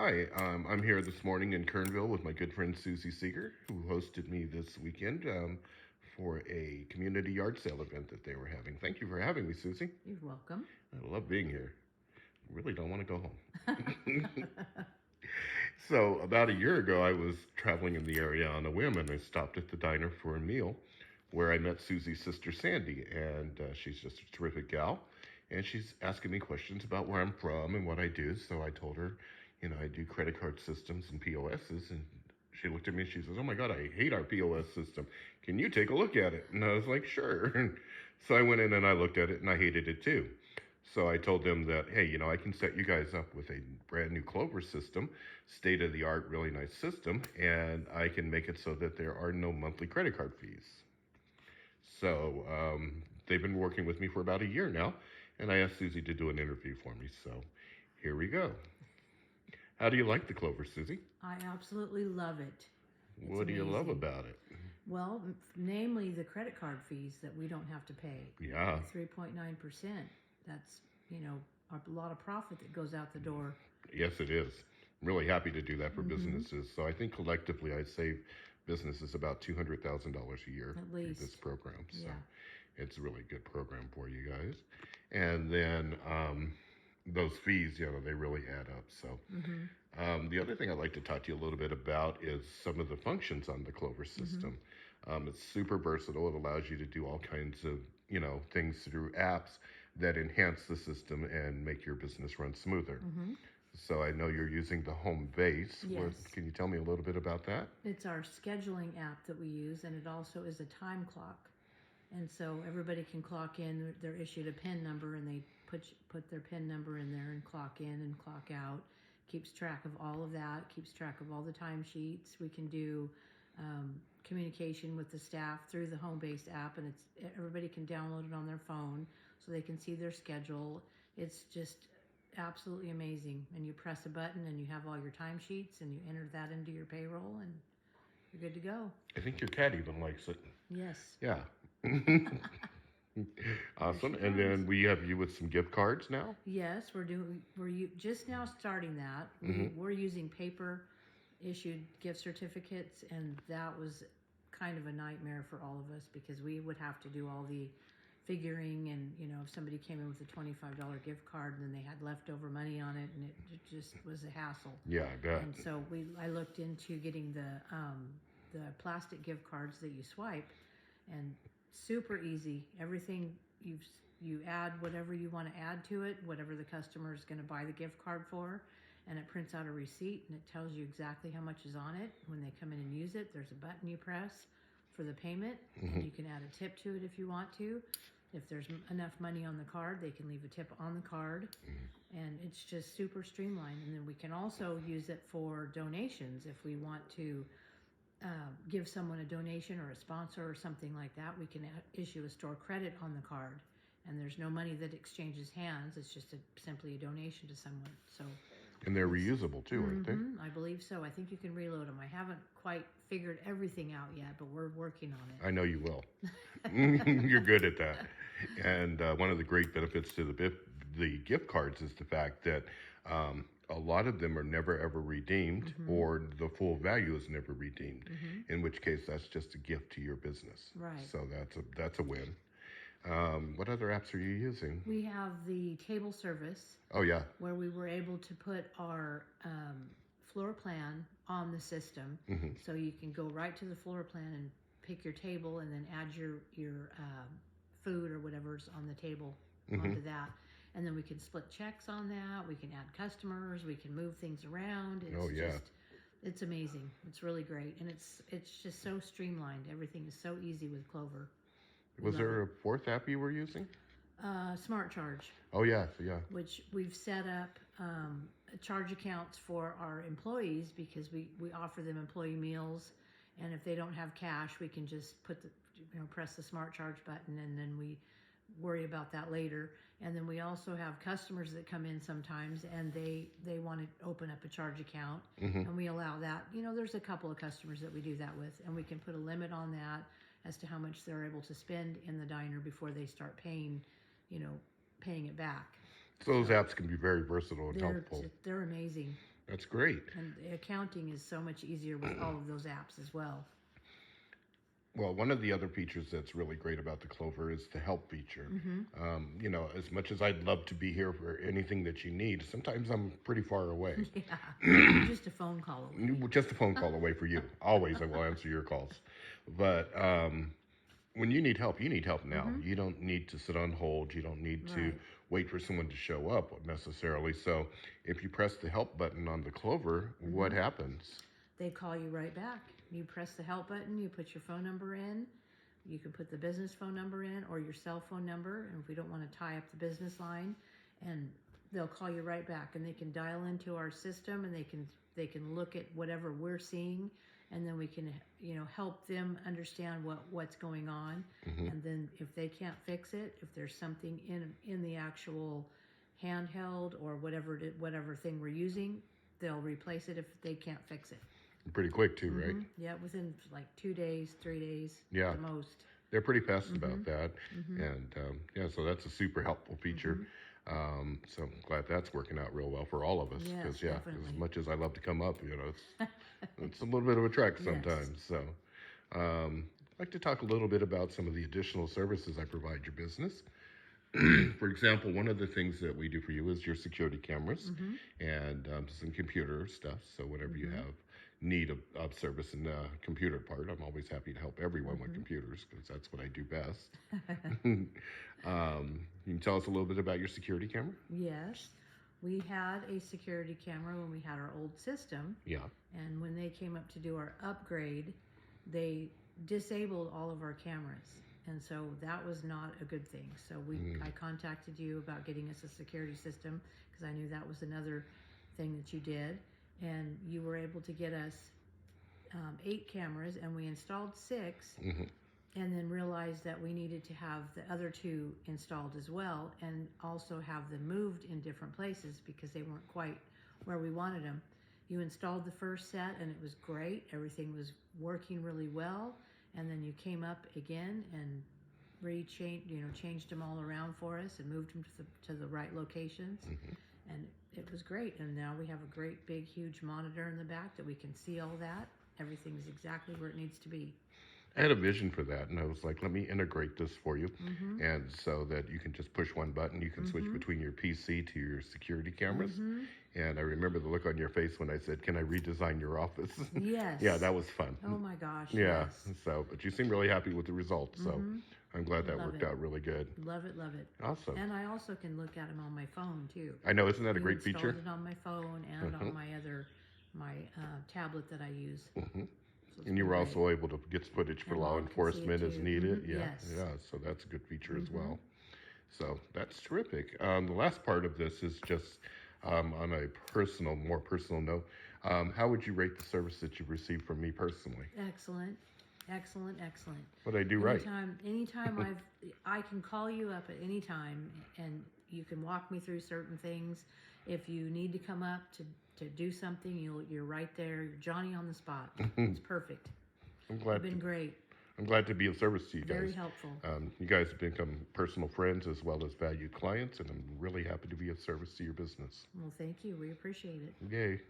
Hi, I'm here this morning in Kernville with my good friend Susie Seeger, who hosted me this weekend for a community yard sale event that they were having. Thank you for having me, Susie. You're welcome. I love being here. I really don't want to go home. So, about a year ago, I was traveling in the area on a whim and I stopped at the diner for a meal where I met Susie's sister Sandy, and she's just a terrific gal. And she's asking me questions about where I'm from and what I do. So I told her, I do credit card systems and POSs. And she looked at me and she says, "Oh my God, I hate our POS system. Can you take a look at it?" And I was like, "Sure." So I went in and I looked at it and I hated it too. So I told them that, hey, I can set you guys up with a brand new Clover system, state of the art, really nice system, and I can make it so that there are no monthly credit card fees. So they've been working with me for about a year now, and I asked Susie to do an interview for me. So here we go. How do you like the Clover, Susie? I absolutely love it. It's What do you love amazing. about it? Well, namely the credit card fees that we don't have to pay. Yeah. 3.9%. That's, a lot of profit that goes out the door. Yes, it is. I'm really happy to do that for Mm-hmm. businesses. So I think collectively I save businesses about $200,000 a year At through this least. program. So Yeah. it's a really good program for you guys. And then those fees, they really add up. So Mm-hmm. the other thing I'd like to talk to you a little bit about is some of the functions on the Clover Mm-hmm. system. It's super versatile. It allows you to do all kinds of things through apps that enhance the system and make your business run smoother. Mm-hmm. So I know you're using the home base. Yes. Can you tell me a little bit about that? It's our scheduling app that we use, and it also is a time clock. And so everybody can clock in. They're issued a PIN number, and they put their PIN number in there and clock in and clock out. Keeps track of all of that. Keeps track of all the timesheets. We can do communication with the staff through the home-based app, and everybody can download it on their phone so they can see their schedule. It's just absolutely amazing. And you press a button, and you have all your timesheets, and you enter that into your payroll, and you're good to go. I think your cat even likes it. Yes. Yeah. Awesome. She And does. then we have you with some gift cards now. Yes, we're just now starting that. Mm-hmm. We're using paper issued gift certificates, and that was kind of a nightmare for all of us because we would have to do all the figuring, and if somebody came in with a $25 gift card and then they had leftover money on it, and it just was a hassle. Yeah, I bet. And so I looked into getting the plastic gift cards that you swipe, and super easy. Everything you add whatever you want to add to it, whatever the customer is going to buy the gift card for, and it prints out a receipt and it tells you exactly how much is on it. When they come in and use it, there's a button you press for the payment, and you can add a tip to it if you want to. If there's enough money on the card, they can leave a tip on the card, and it's just super streamlined. And then we can also use it for donations if we want to give someone a donation or a sponsor or something like that. We can issue a store credit on the card, and there's no money that exchanges hands. It's just simply a donation to someone. So, And they're reusable too, aren't they? I believe so. I think you can reload them. I haven't quite figured everything out yet, but we're working on I it. know you will. You're good at that. And one of the great benefits to the gift cards is the fact that a lot of them are never ever redeemed, or the full value is never redeemed. In which case, that's just a gift to your business. Right. So that's a win. What other apps are you using? We have the table service Oh yeah. where we were able to put our floor plan on the system, so you can go right to the floor plan and pick your table, and then add your food or whatever's on the table onto that, and then we can split checks on that. We can add customers. We can move things around. Oh yeah. It's amazing. It's really great, and it's just so streamlined. Everything is so easy with Clover. Was there a fourth app you were using? Smart Charge, Oh yeah, yeah. which we've set up charge accounts for our employees because we offer them employee meals, and if they don't have cash, we can just press the Smart Charge button, and then we worry about that later. And then we also have customers that come in sometimes, and they want to open up a charge account, and we allow that. There's a couple of customers that we do that with, and we can put a limit on that as to how much they're able to spend in the diner before they start paying it back. So those apps can be very versatile and helpful. They're amazing. That's great. And the accounting is so much easier with all of those apps as well. Well, one of the other features that's really great about the Clover is the help feature. Mm-hmm. You know, as much as I'd love to be here for anything that you need, sometimes I'm pretty far away. Yeah, just a phone call away. Just a phone call away for you. Always, I will answer your calls. But when you need help now. Mm-hmm. You don't need to sit on hold. You don't need to Right. wait for someone to show up necessarily. So if you press the help button on the Clover, what Mm-hmm. happens? They call you right back. You press the help button, you put your phone number in. You can put the business phone number in or your cell phone number. And if we don't want to tie up the business line, and they'll call you right back, and they can dial into our system, and they can look at whatever we're seeing, and then we can help them understand what's going on. Hmm. And then if they can't fix it, if there's something in the actual handheld or whatever thing we're using, they'll replace it if they can't fix it. Pretty quick too, right? Yeah, within like 2 days, 3 days, Yeah, the most. they're pretty fast Mm-hmm. about that. Mm-hmm. And yeah, so that's a super helpful feature. So I'm glad that's working out real well for all of us. Yes, Because yeah, definitely. as much as I love to come up, it's a little bit of a trek Yes. sometimes. So I'd like to talk a little bit about some of the additional services I provide your business. For example, one of the things that we do for you is your security cameras Mm-hmm. and some computer stuff. So whenever you Mm-hmm. have need of service in the computer part, I'm always happy to help everyone with Mm-hmm. computers because that's what I do best. You can tell us a little bit about your security camera? Yes, we had a security camera when we had our old system, Yeah. and when they came up to do our upgrade, they disabled all of our cameras. And so that was not a good thing. So I contacted you about getting us a security system because I knew that was another thing that you did. And you were able to get us 8 cameras, and we installed 6, Mm-hmm. and then realized that we needed to have the other 2 installed as well, and also have them moved in different places because they weren't quite where we wanted them. You installed the first set, and it was great. Everything was working really well. And then you came up again and changed them all around for us and moved them to the right locations. Mm-hmm. And it was great. And now we have a great big huge monitor in the back that we can see all that. Everything's exactly where it needs to be. I had a vision for that, and I was like, let me integrate this for you. Mm-hmm. And so that you can just push one button, you can switch Mm-hmm. between your PC to your security cameras. Mm-hmm. And I remember the look on your face when I said, can I redesign your office? Yes. Yeah, that was fun. Oh my gosh. Yeah, Yes. so, but you seem really happy with the results, so Mm-hmm. I'm glad that Love worked it. out really good. Love it, love it. Awesome. And I also can look at them on my phone too. I know, isn't that a You great installed feature? it on my phone and Mhm. on my tablet that I use. Hmm. So it's And you been were great. also able to get footage for And law Mom can see it enforcement as too. needed. Mhm. Yeah, Yes. yeah, so that's a good feature as Mhm. well. So that's terrific. The last part of this is just on a more personal note. How would you rate the service that you've received from me personally? Excellent, excellent, excellent. What did I do right? Anytime I can call you up at any time, and you can walk me through certain things. If you need to come up to do something, you're right there. You're Johnny on the spot. It's perfect. I'm You've glad. been great. I'm glad to be of service to you Very guys. helpful. You guys have become personal friends as well as valued clients, and I'm really happy to be of service to your business. Well, thank you. We appreciate it. Yay.